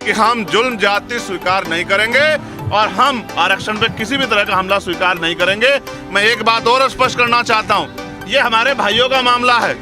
कि हम जुल्म जाति स्वीकार नहीं करेंगे और हम आरक्षण पे किसी भी तरह का हमला स्वीकार नहीं करेंगे। मैं एक बात और स्पष्ट करना चाहता हूँ, ये हमारे भाइयों का मामला है।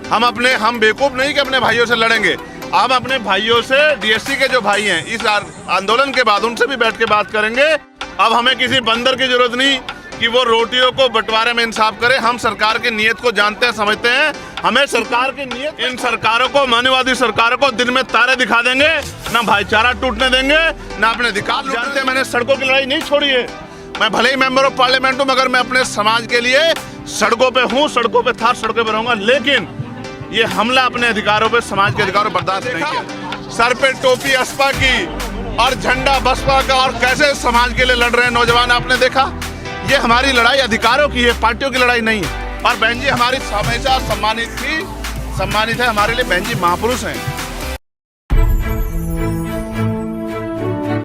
हम बेवकूफ नहीं कि अपने भाइयों से लड़ेंगे। हम अपने भाइयों से, डीएससी के जो भाई हैं, इस आंदोलन के बाद उनसे भी बैठ के बात करेंगे। अब हमें किसी बंदर की जरूरत नहीं कि वो रोटियों को बंटवारे में इंसाफ करे। हम सरकार की नीयत को जानते हैं, समझते हैं। हमें सरकार की नीयत, इन सरकारों को, मानववादी सरकारों को दिन में तारे दिखा देंगे, ना भाईचारा टूटने देंगे, ना अपने अधिकार जानते हैं। मैंने सड़कों की लड़ाई नहीं छोड़ी है। मैं भले ही मेंबर ऑफ पार्लियामेंट हूँ, मगर मैं अपने समाज के लिए सड़कों पे हूँ, सड़कों पे था, सड़कों पे रहूंगा। लेकिन ये हमला अपने अधिकारों पे, समाज के अधिकारों पर बर्दाश्त नहीं किया। सर पे टोपी असपा की और झंडा बसपा का, और कैसे समाज के लिए लड़ रहे हैं नौजवान, आपने देखा। ये हमारी लड़ाई अधिकारों की है, पार्टियों की लड़ाई नहीं है। और बहन जी हमारी हमेशा सम्मानित है। हमारे लिए बहन जी महापुरुष हैं।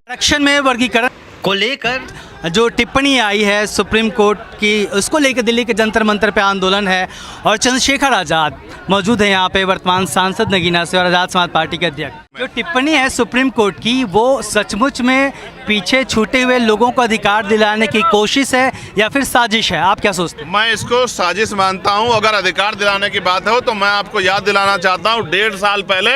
आरक्षण में वर्गीकरण को लेकर जो टिप्पणी आई है सुप्रीम कोर्ट की, उसको लेकर दिल्ली के जंतर मंतर पे आंदोलन है और चंद्रशेखर आज़ाद मौजूद है यहाँ पे, वर्तमान सांसद नगीना से और आज़ाद समाज पार्टी के अध्यक्ष। जो टिप्पणी है सुप्रीम कोर्ट की, वो सचमुच में पीछे छूटे हुए लोगों को अधिकार दिलाने की कोशिश है या फिर साजिश है? आप क्या सोचते हैं? मैं इसको साजिश मानता हूँ। अगर अधिकार दिलाने की बात हो तो मैं आपको याद दिलाना चाहता हूँ, 1.5 साल पहले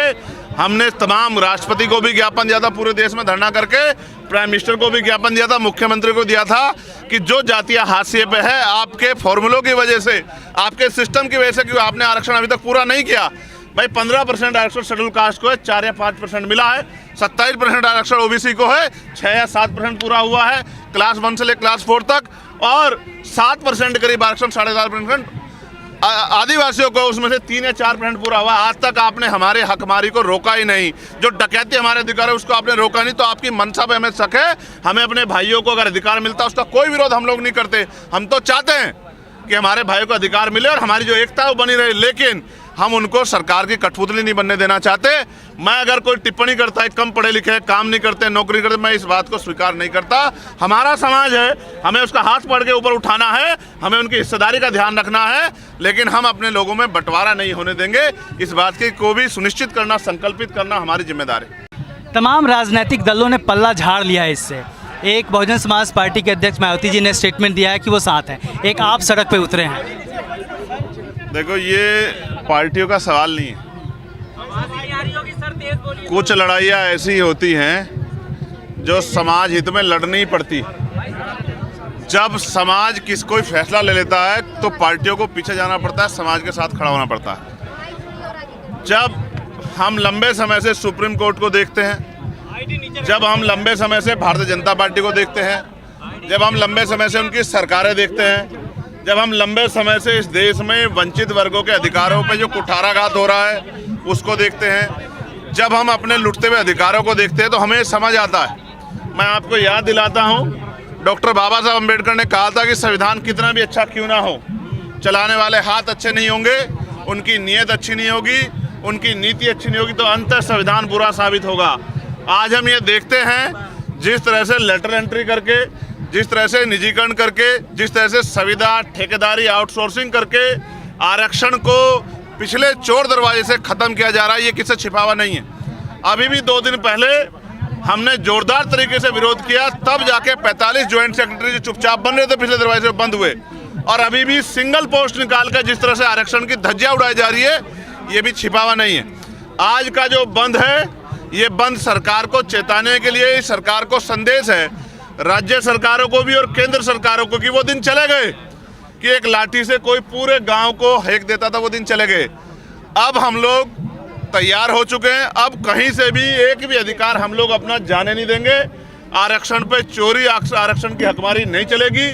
हमने तमाम राष्ट्रपति को भी ज्ञापन दिया था, पूरे देश में धरना करके, प्राइम मिनिस्टर को भी ज्ञापन दिया था, मुख्यमंत्री को दिया था कि जो जातियां हाशिए पे है, आपके फॉर्मूलों की वजह से, आपके सिस्टम की वजह से, क्योंकि आपने आरक्षण अभी तक पूरा नहीं किया। भाई 15% आरक्षण शेड्यूल कास्ट को है, 4 या 5% मिला है। 27% आरक्षण ओबीसी को है, 6 या 7% पूरा हुआ है क्लास 1 से ले क्लास 4 तक, और 7% करीब आरक्षण, 7.5% आदिवासियों को, उसमें से 3 या 4% पूरा हुआ। आज तक आपने हमारे हकमारी को रोका ही नहीं। जो डकैती हमारे अधिकार है उसको आपने रोका नहीं। तो आपकी मनसा पे हमें शक है। हमें अपने भाइयों को अगर अधिकार मिलता है उसका कोई विरोध हम लोग नहीं करते। हम तो चाहते हैं कि हमारे भाइयों को अधिकार मिले और हमारी जो एकता है वो बनी रहे, लेकिन हम उनको सरकार की कठपुतली नहीं बनने देना चाहते। मैं अगर कोई टिप्पणी करता है कम पढ़े लिखे, काम नहीं करते, नौकरी करते, मैं इस बात को स्वीकार नहीं करता। हमारा समाज है, हमें उसका हाथ पकड़ के ऊपर उठाना है, हमें उनकी हिस्सेदारी का ध्यान रखना है, लेकिन हम अपने लोगों में बंटवारा नहीं होने देंगे। इस बात की को भी सुनिश्चित करना, संकल्पित करना हमारी जिम्मेदारी है। तमाम राजनीतिक दलों ने पल्ला झाड़ लिया है इससे। एक बहुजन समाज पार्टी के अध्यक्ष मायावती जी ने स्टेटमेंट दिया है कि वो साथ हैं, एक आप सड़क पे उतरे हैं। देखो, ये पार्टियों का सवाल नहीं है। कुछ लड़ाइयाँ ऐसी होती हैं जो समाज हित में लड़नी पड़ती। जब समाज कोई फैसला ले लेता है तो पार्टियों को पीछे जाना पड़ता है, समाज के साथ खड़ा होना पड़ता है। जब हम लंबे समय से सुप्रीम कोर्ट को देखते हैं, जब हम लंबे समय से भारतीय जनता पार्टी को देखते हैं, जब हम लंबे समय से उनकी सरकारें देखते हैं, जब हम लंबे समय से इस देश में वंचित वर्गों के अधिकारों पे जो कुठाराघात हो रहा है उसको देखते हैं, जब हम अपने लुटते हुए अधिकारों को देखते हैं, तो हमें समझ आता है। मैं आपको याद दिलाता हूँ, डॉक्टर बाबा साहब अम्बेडकर ने कहा था कि संविधान कितना भी अच्छा क्यों ना हो, चलाने वाले हाथ अच्छे नहीं होंगे, उनकी नीयत अच्छी नहीं होगी, उनकी नीति अच्छी नहीं होगी, तो अंततः संविधान बुरा साबित होगा। आज हम ये देखते हैं, जिस तरह से लेटर एंट्री करके, जिस तरह से निजीकरण करके, जिस तरह से संविदा, ठेकेदारी, आउटसोर्सिंग करके आरक्षण को पिछले चोर दरवाजे से खत्म किया जा रहा है, ये किसी छिपा हुआ नहीं है। अभी भी 2 दिन पहले हमने जोरदार तरीके से विरोध किया, तब जाके 45 ज्वाइंट सेक्रेटरी जो चुपचाप बन रहे थे पिछले दरवाजे से बंद हुए। और अभी भी सिंगल पोस्ट निकाल कर जिस तरह से आरक्षण की धज्जियां उड़ाई जा रही है, ये भी छिपा हुआ नहीं है। आज का जो बंद है, ये बंद सरकार को चेताने के लिए, सरकार को संदेश है, राज्य सरकारों को भी और केंद्र सरकारों को, कि वो दिन चले गए कि एक लाठी से कोई पूरे गांव को हेक देता था, वो दिन चले गए। अब हम लोग तैयार हो चुके हैं। अब कहीं से भी एक भी अधिकार हम लोग अपना जाने नहीं देंगे। आरक्षण पे चोरी, आरक्षण की हकमारी नहीं चलेगी।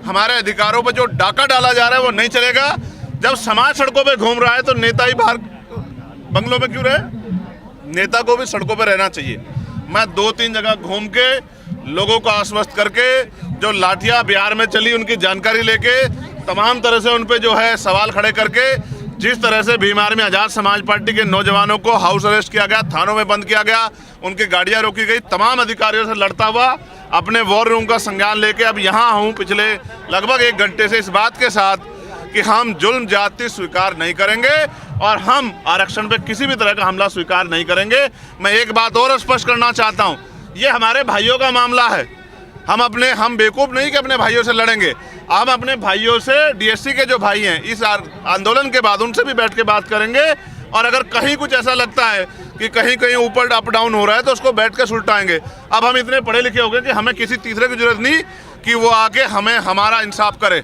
हमारे अधिकारों पे जो डाका डाला जा रहा है वो नहीं चलेगा। जब समाज सड़कों पे घूम रहा है तो नेता ही बाहर बंगलों में क्यों रहे? नेता को भी सड़कों पे रहना चाहिए। मैं 2-3 जगह घूम के लोगों को आश्वस्त करके, जो लाठियां बिहार में चली उनकी जानकारी लेके, तमाम तरह से उन पे जो है सवाल खड़े करके, जिस तरह से भीमार में आज़ाद समाज पार्टी के नौजवानों को हाउस अरेस्ट किया गया, थानों में बंद किया गया, उनकी गाड़ियां रोकी गई, तमाम अधिकारियों से लड़ता हुआ अपने वॉर रूम का संज्ञान लेके अब यहाँ हूँ पिछले लगभग 1 घंटे से, इस बात के साथ कि हम जुल्म जाति स्वीकार नहीं करेंगे और हम आरक्षण पे किसी भी तरह का हमला स्वीकार नहीं करेंगे। मैं एक बात और स्पष्ट करना चाहता हूँ, ये हमारे भाइयों का मामला है। हम बेवकूफ़ नहीं कि अपने भाइयों से लड़ेंगे। हम अपने भाइयों से, डीएससी के जो भाई हैं, इस आंदोलन के बाद उनसे भी बैठ के बात करेंगे और अगर कहीं कुछ ऐसा लगता है कि कहीं कहीं ऊपर अप डाउन हो रहा है तो उसको बैठ के सुलटाएंगे। अब हम इतने पढ़े लिखे हो गए कि हमें किसी तीसरे की जरूरत नहीं कि वो आके हमें हमारा इंसाफ करे।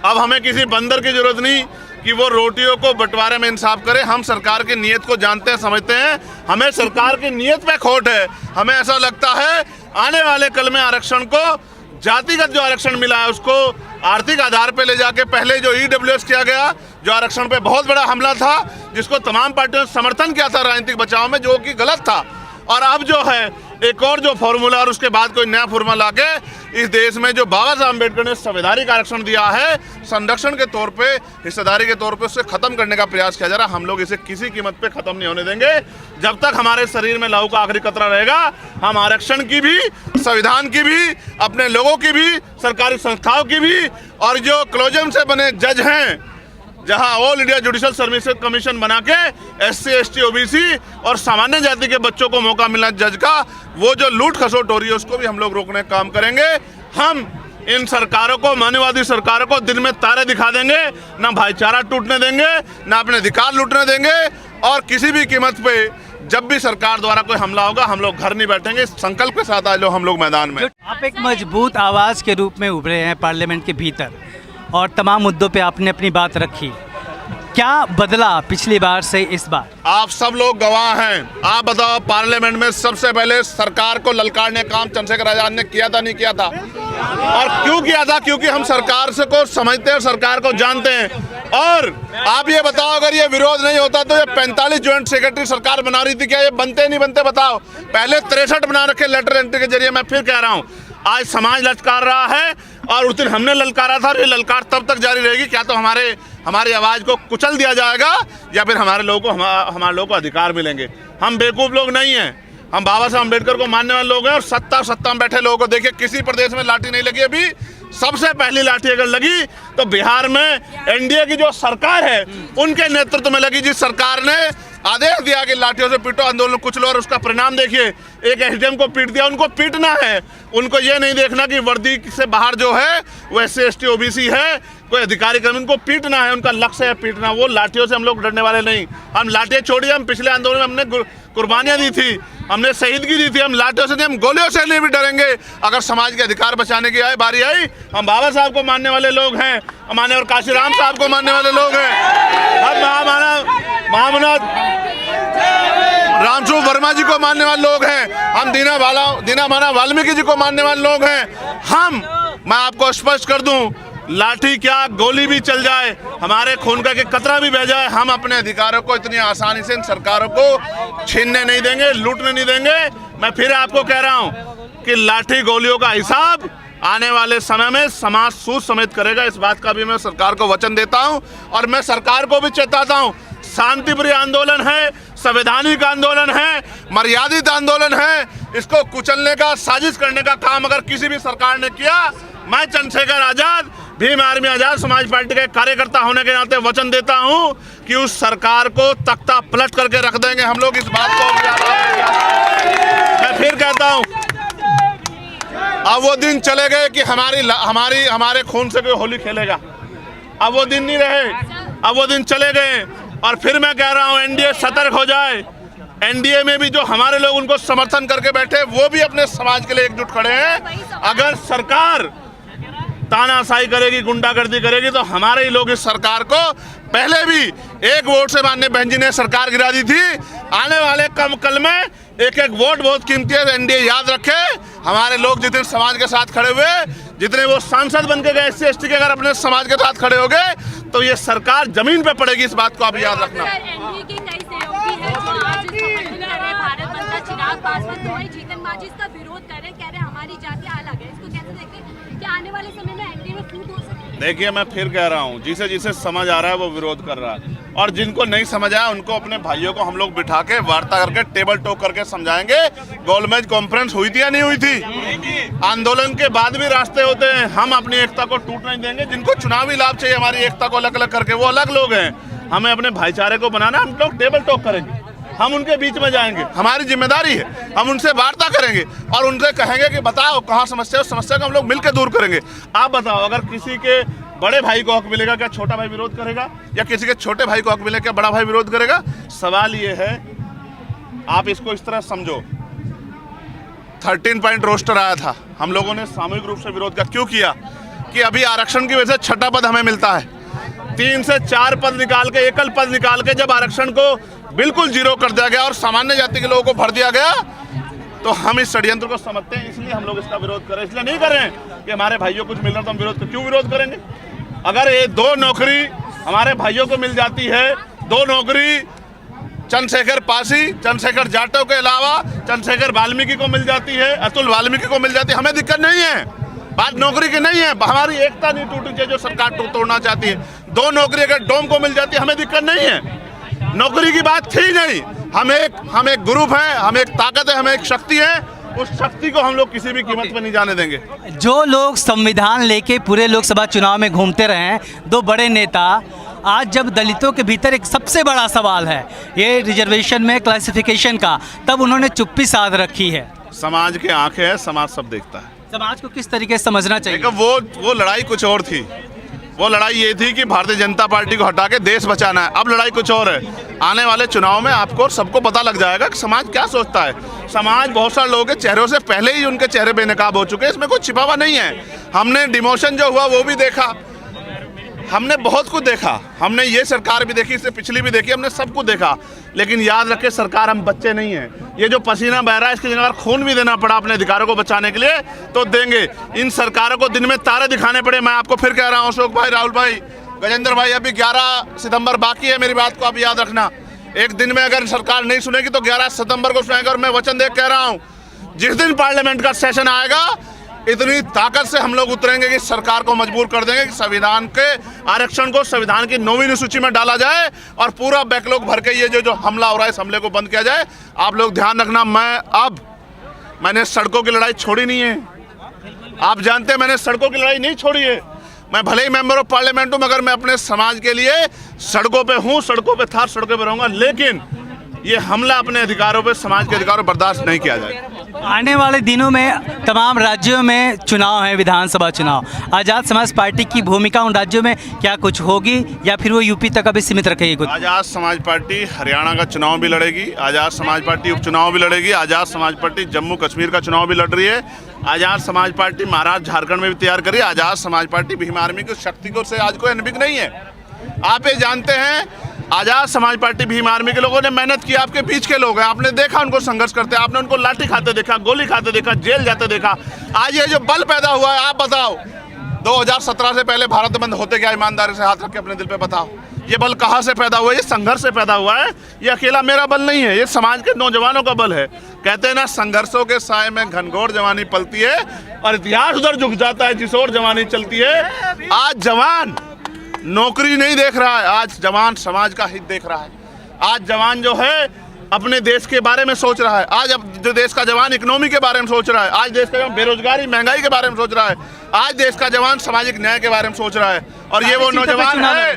अब हमें किसी बंदर की जरूरत नहीं कि वो रोटियों को बंटवारे में इंसाफ करे। हम सरकार की नीयत को जानते हैं, समझते हैं। हमें सरकार की नीयत पे खोट है। हमें ऐसा लगता है आने वाले कल में आरक्षण को, जातिगत जो आरक्षण मिला है उसको आर्थिक आधार पे ले जाके, पहले जो ईडब्ल्यूएस किया गया, जो आरक्षण पे बहुत बड़ा हमला था, जिसको तमाम पार्टियों ने समर्थन किया था राजनीतिक बचाव में, जो कि गलत था। और अब जो है एक और जो फॉर्मूला और उसके बाद कोई नया फॉर्मूला लाके इस देश में जो बाबा साहब अम्बेडकर ने संवैधानिक आरक्षण दिया है, संरक्षण के तौर पे, हिस्सेदारी के तौर पे, उससे खत्म करने का प्रयास किया जा रहा है। हम लोग इसे किसी कीमत पे खत्म नहीं होने देंगे। जब तक हमारे शरीर में लहू का आखिरी कतरा रहेगा, हम आरक्षण की भी, संविधान की भी, अपने लोगों की भी, सरकारी संस्थाओं की भी, और जो क्लोजम से बने जज हैं, जहां all India judicial services commission बना के SC ST OBC और सामान्य जाति के बच्चों को मौका मिलना जज का, वो जो लूट खसोट हो रही है उसको भी हम लोग रोकने का काम करेंगे। हम इन सरकारों को, मानववादी सरकारों को दिन में तारे दिखा देंगे, ना भाईचारा टूटने देंगे, ना अपने अधिकार लूटने देंगे। और किसी भी कीमत पे जब भी सरकार द्वारा कोई हमला होगा, हम लोग घर नहीं बैठेंगे। इस संकल्प के साथ आज लोग हम लोग मैदान में। आप एक मजबूत आवाज़ के रूप में उभरे हैं पार्लियामेंट के भीतर और तमाम मुद्दों पे आपने अपनी बात रखी। क्या बदला पिछली बार से इस बार? आप सब लोग गवाह हैं। आप बताओ, पार्लियामेंट में सबसे पहले सरकार को ललकारने काम चंद्रशेखर आजाद ने किया था, नहीं किया था? और क्यों किया था? क्योंकि हम सरकार से को समझते हैं, सरकार को जानते हैं। और आप ये बताओ, अगर ये विरोध नहीं होता तो ये 45 ज्वाइंट सेक्रेटरी सरकार बना रही थी, क्या ये बनते नहीं बनते? बताओ। पहले 63 बना रखे लेटर एंट्री के जरिए। मैं फिर कह रहा हूँ, आज समाज ललकार रहा है और उस दिन हमने ललकारा था, और ये ललकार तब तक जारी रहेगी। क्या तो हमारी आवाज़ को कुचल दिया जाएगा या फिर हमारे लोगों को अधिकार मिलेंगे। हम बेवकूफ़ लोग नहीं हैं। हम बाबा साहब अम्बेडकर को मानने वाले लोग हैं। और सत्ता में बैठे लोगों को देखिए, किसी प्रदेश में लाठी नहीं लगी अभी। सबसे पहली लाठी अगर लगी तो बिहार में एनडीए की जो सरकार है उनके नेतृत्व में लगी, जिस सरकार ने आदेश दिया कि लाठियों से पीटो, आंदोलन कुछ लो। और उसका परिणाम देखिए, एक एसडीएम को पीट दिया। उनको पीटना है, उनको ये नहीं देखना कि वर्दी से बाहर जो है वो SC ST OBC है, कोई अधिकारी कर्मी, उनको पीटना है। उनका लक्ष्य है पीटना। वो लाठियों से हम लोग डरने वाले नहीं। हम लाठियाँ छोड़िए, हम पिछले आंदोलन में हमने कुर्बानियाँ दी थी, हमने शहीदगी दी थी। हम लाठियों से नहीं, हम गोलियों से नहीं भी डरेंगे। अगर समाज के अधिकार बचाने की बारी आई, हम बाबा साहब को मानने वाले लोग हैं, माने और काशीराम साहब को मानने वाले लोग हैं, हम महामना रामस्वरूप वर्मा जी को मानने वाले लोग हैं, हम दीना माना वाल्मीकि जी को मानने वाले लोग हैं। मैं आपको स्पष्ट कर दूं, लाठी क्या, गोली भी चल जाए, हमारे खून का कतरा भी बह जाए, हम अपने अधिकारों को इतनी आसानी से इन सरकारों को छीनने नहीं देंगे, लूटने नहीं देंगे। मैं फिर आपको कह रहा हूं कि लाठी गोलियों का हिसाब आने वाले समय में समाज सूझ समेत करेगा। इस बात का भी मैं सरकार को वचन देता हूं। और मैं सरकार को भी चेताता हूं, शांतिप्रिय आंदोलन है, संवैधानिक आंदोलन है, मर्यादित आंदोलन है। इसको कुचलने का, साजिश करने का काम अगर किसी भी सरकार ने किया, मैं चंद्रशेखर आजाद, भीम आर्मी आजाद समाज पार्टी के कार्यकर्ता होने के नाते वचन देता हूं कि उस सरकार को तख्ता पलट करके रख देंगे हम लोग। इस बात को मैं फिर कहता हूं, अब वो दिन चले गए कि हमारे खून से कोई होली खेलेगा। अब वो दिन नहीं रहे, अब वो दिन चले गए। और फिर मैं कह रहा हूं, एनडीए सतर्क हो जाए। एनडीए में भी जो हमारे लोग उनको समर्थन करके बैठे, वो भी अपने समाज के लिए एकजुट खड़े हैं। अगर सरकार तानाशाही करेगी, गुंडागर्दी करेगी, तो हमारे ही लोग इस सरकार को, पहले भी एक वोट से माननीय बहन जी ने सरकार गिरा दी थी, आने वाले कम कल में एक वोट बहुत कीमती है। एनडीए याद रखे, हमारे लोग जितने समाज के साथ खड़े हुए, जितने वो सांसद बन के गए SC ST के, अगर अपने समाज के साथ खड़े हो गए तो ये सरकार जमीन पे पड़ेगी। इस बात को आप याद रखना। देखिए, मैं फिर कह रहा हूँ, जिसे जिसे समझ आ रहा है वो विरोध कर रहा है। और जिनको नहीं समझ आया उनको अपने भाइयों को हम लोग बिठा के वार्ता करके टेबल टॉक करके समझाएंगे। गोलमेज कॉन्फ्रेंस हुई थी या नहीं हुई थी? आंदोलन के बाद भी रास्ते होते हैं। हम अपनी एकता को टूट नहीं देंगे। जिनको चुनावी लाभ चाहिए हमारी एकता को अलग अलग करके, वो अलग लोग हैं। हमें अपने भाईचारे को बनाना, हम लोग टेबल टॉक करेंगे, हम उनके बीच में जाएंगे, हमारी जिम्मेदारी है। हम उनसे वार्ता करेंगे और उनसे कहेंगे कि बताओ कहाँ समस्या है, उस समस्या को हम लोग मिलकर दूर करेंगे। आप बताओ, अगर किसी के बड़े भाई को हक मिलेगा क्या छोटा भाई विरोध करेगा? या किसी के छोटे भाई को हक मिलेगा क्या बड़ा भाई विरोध करेगा? सवाल ये है, आप इसको इस तरह समझो, 13 पॉइंट रोस्टर आया था, हम लोगों ने सामूहिक रूप से विरोध किया। क्यों किया? कि अभी आरक्षण की वजह से 6ठा पद हमें मिलता है। 3 से 4 पद निकाल के, एकल पद निकाल के जब आरक्षण को बिल्कुल जीरो कर दिया गया और सामान्य जाति के लोगों को भर दिया गया, तो हम इस षड्यंत्र को समझते हैं, इसलिए हम लोग इसका विरोध करें। इसलिए नहीं कर रहे हैं कि हमारे भाइयों को कुछ मिल रहा तो हम विरोध करें। क्यों विरोध करेंगे? अगर ये 2 नौकरी हमारे भाइयों को मिल जाती है, 2 नौकरी चंद्रशेखर पासी, चंद्रशेखर जाटव के अलावा चंद्रशेखर वाल्मीकि को मिल जाती है, अतुल वाल्मीकि को मिल जाती है, हमें दिक्कत नहीं है। बात नौकरी की नहीं है, हमारी एकता नहीं टूटनी चाहिए जो सरकार तोड़ना चाहती है। 2 नौकरी अगर डोम को मिल जाती है हमें दिक्कत नहीं है। नौकरी की बात थी नहीं। हम एक ग्रुप है, हम एक ताकत है, हम एक शक्ति है। उस शक्ति को हम लोग किसी भी कीमत पर नहीं जाने देंगे। जो लोग संविधान लेके पूरे लोकसभा चुनाव में घूमते रहे हैं, 2 बड़े नेता, आज जब दलितों के भीतर एक सबसे बड़ा सवाल है ये रिजर्वेशन में क्लासिफिकेशन का, तब उन्होंने चुप्पी साध रखी है। समाज के आंखें हैं, समाज सब देखता है। समाज को किस तरीके से समझना चाहिए? वो लड़ाई कुछ और थी। वो लड़ाई ये थी कि भारतीय जनता पार्टी को हटा के देश बचाना है। अब लड़ाई कुछ और है। आने वाले चुनाव में आपको सबको पता लग जाएगा कि समाज क्या सोचता है। समाज बहुत सारे लोगों के चेहरों से पहले ही उनके चेहरे बेनकाब हो चुके हैं, इसमें कुछ छिपा हुआ नहीं है। हमने डिमोशन जो हुआ वो भी देखा, हमने बहुत कुछ देखा। हमने ये सरकार भी देखी, इससे पिछली भी देखी, हमने सब कुछ देखा। लेकिन याद रखें, सरकार हम बच्चे नहीं हैं। ये जो पसीना बह रहा है इसकी जगह खून भी देना पड़ा अपने अधिकारों को बचाने के लिए तो देंगे। इन सरकारों को दिन में तारे दिखाने पड़े। मैं आपको फिर कह रहा हूँ, अशोक भाई, राहुल भाई, गजेंद्र भाई, अभी 11 सितंबर बाकी है। मेरी बात को आप याद रखना। एक दिन में अगर सरकार नहीं सुनेगी तो 11 सितंबर को सुनेगा। और मैं वचन दे कह रहा हूँ, जिस दिन पार्लियामेंट का सेशन आएगा इतनी ताकत से हम लोग उतरेंगे कि सरकार को मजबूर कर देंगे कि संविधान के आरक्षण को संविधान की 9वीं सूची में डाला जाए और पूरा बैकलॉग भर के ये जो हमला हो रहा है इस हमले को बंद किया जाए। आप लोग ध्यान रखना, मैंने सड़कों की लड़ाई छोड़ी नहीं है। आप जानते हैं मैंने सड़कों की लड़ाई नहीं छोड़ी है। मैं भले ही मेंबर ऑफ पार्लियामेंट हूँ, मगर मैं अपने समाज के लिए सड़कों पे हूँ, सड़कों पे था, सड़कों पे रहूँगा। लेकिन ये हमला अपने अधिकारों पे, समाज के अधिकारों पर बर्दाश्त नहीं किया जाएगा। आने वाले दिनों में तमाम राज्यों में चुनाव है, विधानसभा चुनाव। आज़ाद समाज पार्टी की भूमिका उन राज्यों में क्या कुछ होगी या फिर वो यूपी तक अभी सीमित रखेगी कुछ? आज़ाद समाज पार्टी हरियाणा का चुनाव भी लड़ेगी, आज़ाद समाज पार्टी उपचुनाव भी लड़ेगी, आज़ाद समाज पार्टी जम्मू कश्मीर का चुनाव भी लड़ रही है, आज़ाद समाज पार्टी महाराष्ट्र झारखंड में भी तैयार करी। आज़ाद समाज पार्टी भीम आर्मी की शक्ति को से आज कोई अनभिज्ञ नहीं है। आप ये जानते हैं, आज़ाद समाज पार्टी भीम आर्मी के लोगों ने मेहनत की। आपके बीच के लोग हैं, आपने देखा उनको संघर्ष करते, आपने उनको लाठी खाते देखा, गोली खाते देखा, जेल जाते देखा। आज ये जो बल पैदा हुआ है, आप बताओ 2017 से पहले भारत बंद होते क्या? ईमानदारी से हाथ रख के अपने दिल पे बताओ, ये बल कहाँ से पैदा हुआ है? ये संघर्ष से पैदा हुआ है। ये अकेला मेरा बल नहीं है, ये समाज के नौजवानों का बल है। कहते हैं ना, संघर्षों के साए में घनघोर जवानी पलती है और इतिहास उधर झुक जाता है जिस ओर जवानी चलती है। आज जवान नौकरी नहीं देख रहा है, आज जवान समाज का हित देख रहा है। आज जवान जो है अपने देश के बारे में सोच रहा है। आज अब जो देश का जवान इकोनॉमी के बारे में सोच रहा है, आज देश का जवान बेरोजगारी महंगाई के बारे में सोच रहा है, आज देश का जवान सामाजिक न्याय के बारे में सोच रहा है। और ये वो नौजवान है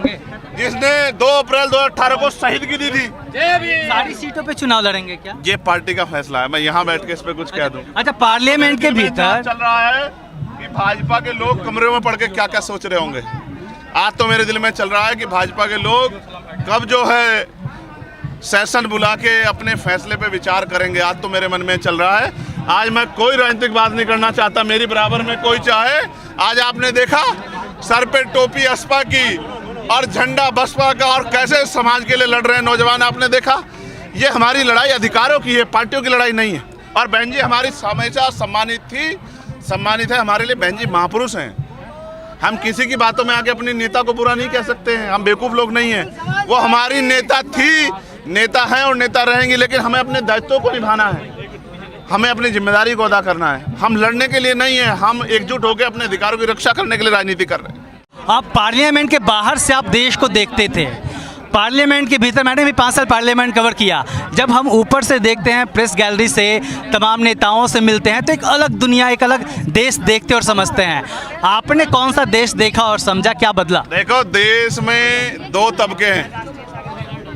जिसने 2 अप्रैल 2018 को शहीदगी दी थी। सारी सीटों पे चुनाव लड़ेंगे क्या? ये पार्टी का फैसला है, मैं यहाँ बैठ के इस पे कुछ कह दूं। अच्छा, पार्लियामेंट के भीतर चल रहा है कि भाजपा के लोग कमरे में पड़ के क्या क्या सोच रहे होंगे। आज तो मेरे दिल में चल रहा है कि भाजपा के लोग कब जो है सेशन बुला के अपने फैसले पे विचार करेंगे। आज तो मेरे मन में चल रहा है। आज मैं कोई राजनीतिक बात नहीं करना चाहता, मेरी बराबर में कोई चाहे। आज आपने देखा सर पे टोपी असपा की और झंडा बसपा का, और कैसे समाज के लिए लड़ रहे हैं नौजवान, आपने देखा। ये हमारी लड़ाई अधिकारों की है, पार्टियों की लड़ाई नहीं है। और बहन जी हमारी हमेशा सम्मानित है हमारे लिए। बहन जी महापुरुष हैं। हम किसी की बातों में आके अपनी नेता को बुरा नहीं कह सकते हैं, हम बेवकूफ़ लोग नहीं हैं। वो हमारी नेता थी, नेता है और नेता रहेंगी। लेकिन हमें अपने दायित्वों को निभाना है, हमें अपनी जिम्मेदारी को अदा करना है। हम लड़ने के लिए नहीं है, हम एकजुट होकर अपने अधिकारों की रक्षा करने के लिए राजनीति कर रहे हैं। आप पार्लियामेंट के बाहर से आप देश को देखते थे, पार्लियामेंट के भीतर मैंने भी 5 साल पार्लियामेंट कवर किया। जब हम ऊपर से देखते हैं, प्रेस गैलरी से तमाम नेताओं से मिलते हैं, तो एक अलग दुनिया, एक अलग देश देखते और समझते हैं। आपने कौन सा देश देखा और समझा, क्या बदला? देखो, देश में 2 तबके हैं।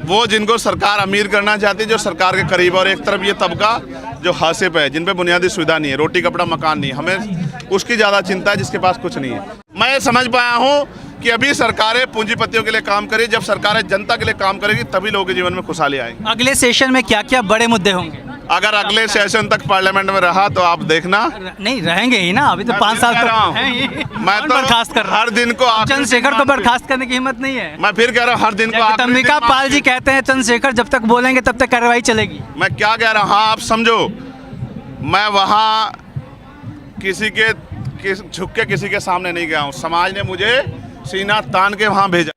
वो जिनको सरकार अमीर करना चाहती है, जो सरकार के करीब, और एक तरफ ये तबका जो हाशिए पे है, जिन पे बुनियादी सुविधा नहीं है, रोटी कपड़ा मकान नहीं है। हमें उसकी ज़्यादा चिंता है जिसके पास कुछ नहीं है। मैं ये समझ पाया हूँ कि अभी सरकारें पूंजीपतियों के लिए काम करें, जब सरकारें जनता के लिए काम करेगी तभी लोगों के जीवन में खुशहाली आएगी। अगले सेशन में क्या क्या बड़े मुद्दे होंगे? अगर अगले सेशन तक पार्लियामेंट में रहा तो आप देखना। नहीं रहेंगे ही ना, अभी तो 5 साल कह रहा हूं। हैं ही। मैं कौन तो बर्खास्त कर रहा है? हर दिन को चंद्रशेखर को बर्खास्त करने की हिम्मत नहीं है। मैं फिर कह रहा हूँ, हर दिन को अंबिका पाल जी कहते हैं चंद्रशेखर जब तक बोलेंगे तब तक कार्रवाई चलेगी। मैं क्या कह रहा हूँ, हाँ आप समझो, मैं वहाँ झुक के किसी के सामने नहीं गया हूँ। समाज ने मुझे सीना तान के वहाँ भेजा।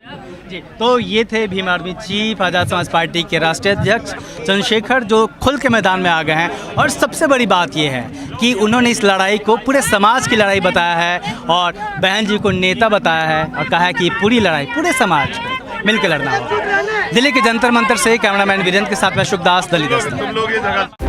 जी, तो ये थे भीम आर्मी चीफ, आज़ाद समाज पार्टी के राष्ट्रीय अध्यक्ष चंद्रशेखर, जो खुल के मैदान में आ गए हैं। और सबसे बड़ी बात ये है कि उन्होंने इस लड़ाई को पूरे समाज की लड़ाई बताया है, और बहन जी को नेता बताया है, और कहा है कि पूरी लड़ाई पूरे समाज को मिलकर लड़ना होगा। दिल्ली के जंतर मंतर से कैमरामैन वीरेंद्र के साथ मैं शुभदास, दिल्ली दस्तक। तुम लोग ये जगह